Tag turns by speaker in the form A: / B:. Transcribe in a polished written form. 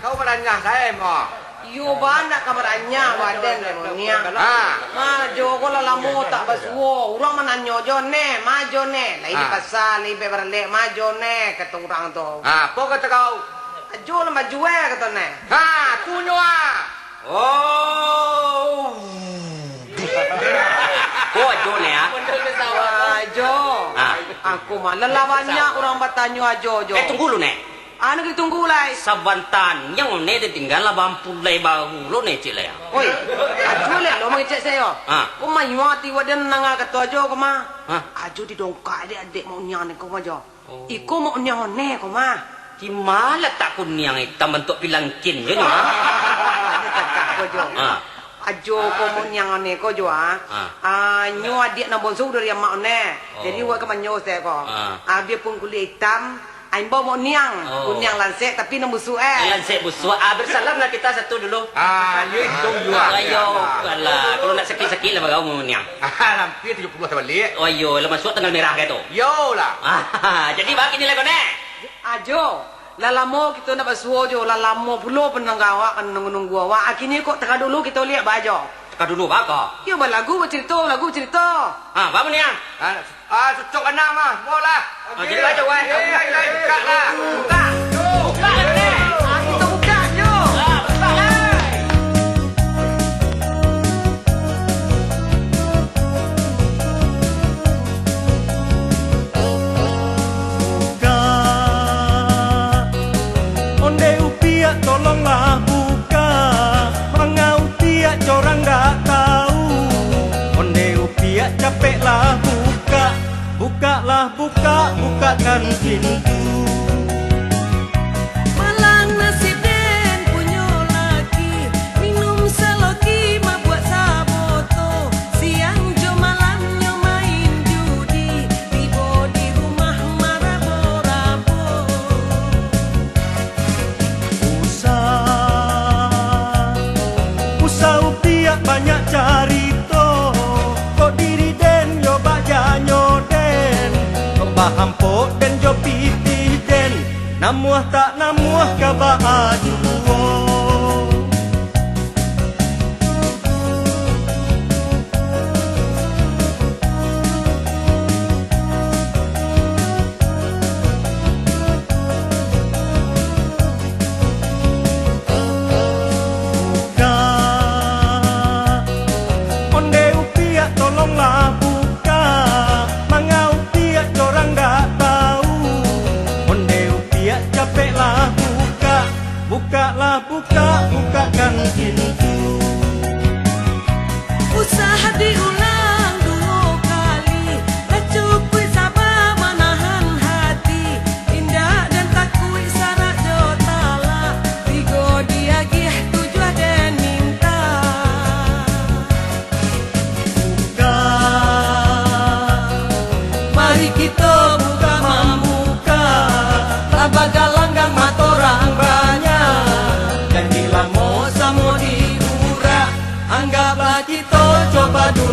A: kau beranyah saya mau.
B: Yo banyak kamarnya waden lemnya. Majo ko lalamu tak basuo. Urang mananyo jone, majo ne. Lai di pasar, lai be berle majo ne kata urang tu.
A: Apa kata kau?
B: Ajo la maju kata ne.
A: Kunyo Oh.
C: Oh, ajo ne ya.
B: Ajo. Aku mah lelawannya orang bertanya ajo jo.
C: Tunggu lu ne.
B: Anu kita tunggu lah.
C: Sabantan yang ne tinggal 80 bahu lo ne cik lah ya.
B: Oi, ajo le lo mengecek saya. Kau mah yuati waden nanga kata ajo kau mah. Ajo di dongkak adik mau nyane kau mah jo. Iko mau nyane kau mah.
C: Di mana tak kunyang hitam bentuk pilangkin je ni.
B: Ada cakap kau jo. Ajo kau mau nyane kau jo nyu adik nak bonsu dari mak ne. Jadi wa kau manyo saya kau. Dia pun kulit hitam. Ain bawa mau kunyang lansek tapi nak busuk
C: Lansek busuk. Bersalamlah kita satu dulu.
A: Ayo hitung juga.
C: Ayo, alah. Kalau nak sakit-sakit lah bagau mau niang.
A: Hampir 70 saya balik.
C: Oh yo, lepas masuk tanggal merah ke tu.
A: Yo lah.
C: Jadi bagi ni lah kau ne.
B: Ajo, lalamo kita nak basuo jo, lalamo pulo penanggawa kan nunggu awak. Akhirnya kok teka dulu kita lihat bajo.
C: Teka dulu baka.
B: Yo lagu cerita.
C: Apa ni ah?
A: Cucuk anak mah, bola.
C: Jadi baca weh.
A: Buka lah.
B: Buka ne. Kita buka jo.
C: Buka lah.
D: Buka. Onde upia tolonglah buka. Mangau tiak corang nggak tahu. Onde upia capeklah buka. Bukalah bukakan pintu.
E: Malang nasib den punyo lagi. Minum seloki ma buat saboto. Siang jo malam nyo main judi. Tibo di rumah marabo-rabo.
D: Usah tiak banyak carito. Kok diri den yo bajanyo den. Kok bahampo den jo pitih den. Namuah tak namuah kabahaduo. Onde upia tolonglah buka. Mangau tiak corang nggak tahu. Onde upia capeklah buka. Bukakan pintu.
E: Usaha diulang 2 kali. Tak cukup sabar menahan hati. Indah dan takui syarat jo talak. Tigo diagih tujuh dan minta.
D: Buka. Mari kita buka membuka. Laba galanggang matorang banyak. Dan bila mau samo diura. Anggaplah kita coba dulu.